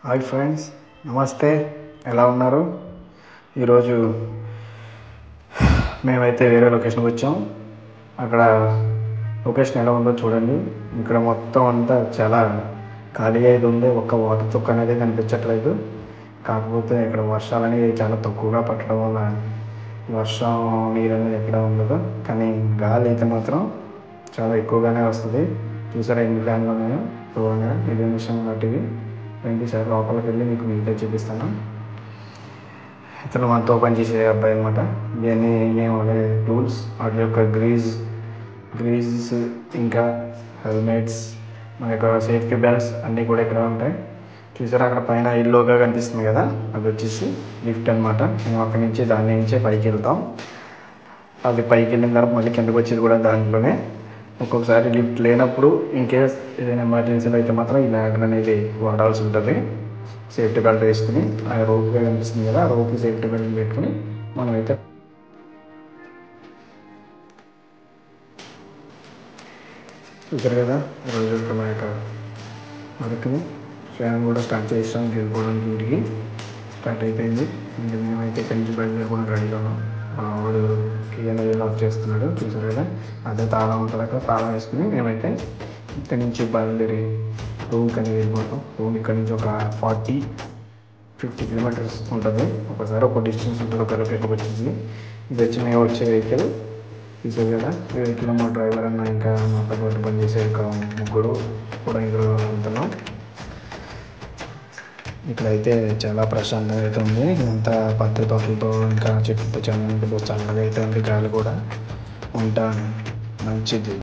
Hi friends, నమస్తే. ఎలా ఉన్నారు? ఈరోజు మేమైతే వేరే లొకేషన్కి వచ్చాం. అక్కడ లొకేషన్ ఎలా ఉందో చూడండి. ఇక్కడ మొత్తం అంతా చాలా ఖాళీగా అయితే ఉంది. ఒక్క వాటర్ చుక్క అనేది కనిపించట్లేదు. కాకపోతే ఇక్కడ వర్షాలు అనేవి చాలా తక్కువగా పట్టడం వల్ల వర్షం నీరు అనేది ఎక్కడ ఉండదు. కానీ గాలి అయితే మాత్రం చాలా ఎక్కువగానే వస్తుంది. చూసారా ఎన్ని ఫ్యాన్లు ఉన్నాయో చూడండి. ఇది విషయం లాంటివి సార్ లోపలికి వెళ్ళి మీకు నీట్గా చూపిస్తాను. ఇతను మనతో పనిచేసే అబ్బాయి అనమాట. ఇవన్నీ మేము టూల్స్, వాటి యొక్క గ్రీజ్ ఇంకా హెల్మెట్స్, మన యొక్క సేఫ్టీ బెల్ట్స్ అన్నీ కూడా ఇక్కడ ఉంటాయి. చూసారా అక్కడ పైన ఇల్లుగా కనిపిస్తుంది కదా, అది వచ్చేసి లిఫ్ట్ అనమాట. మేము అక్కడి నుంచి దాని నుంచే పైకి వెళ్తాం. అది పైకి వెళ్ళిన తర్వాత మళ్ళీ కిందకు వచ్చేది కూడా దాంట్లోనే. ఒక్కొక్కసారి లిఫ్ట్ లేనప్పుడు ఇన్కేస్ ఏదైనా ఎమర్జెన్సీలో అయితే మాత్రం ఈ ల్యాడర్ అనేది వాడాల్సి ఉంటుంది. సేఫ్టీ బెల్ట్ వేసుకుని ఆ రోప్గా కనిపిస్తుంది కదా, ఆ రోప్కి సేఫ్టీ బెల్ట్ పెట్టుకుని మనమైతే చూసారు కదా. రోజు మన యొక్క వర్క్ని ఫ్యాన్ కూడా స్టార్ట్ చేసాం. వెళ్ళిపోవడానికి ఇంటికి స్టార్ట్ అయిపోయింది. ఇంకా మేమైతే ఇక్కడి నుంచి బయలుదేరకుండా రెడీగా ఉన్నాం. వాడు కీ అనేది లాక్ చేస్తున్నాడు. చూసారు కదా, అదే తాళం ఉంటుంది. అక్కడ తాళం వేసుకుని మేమైతే ఇక్కడి నుంచి బయలుదేరి రూమ్కి అనేది వెళ్ళిపోతాం. రూమ్ ఇక్కడ నుంచి ఒక 40-50 కిలోమీటర్స్ ఉంటుంది. ఒకసారి ఒక డిస్టెన్స్ ఉంటుంది, ఒక లొకేషన్కి వచ్చింది. ఇది వచ్చి మేము వచ్చే వెహికల్. చూసారు కదా, ఈ వెహికల్లో మా డ్రైవర్ అన్న ఇంకా మాతో పాటు పనిచేసే ఒక ముగ్గురు కూడా ఇందులో వెళ్తున్నాం. ఇక్కడైతే చాలా ప్రశాంతంగా అయితే ఉంది. ఇంత పత్తి తోటలతో ఇంకా చెట్లతో చాలా చల్లగా అయితే ఉంది. గాలి కూడా ఉంటా మంచిది.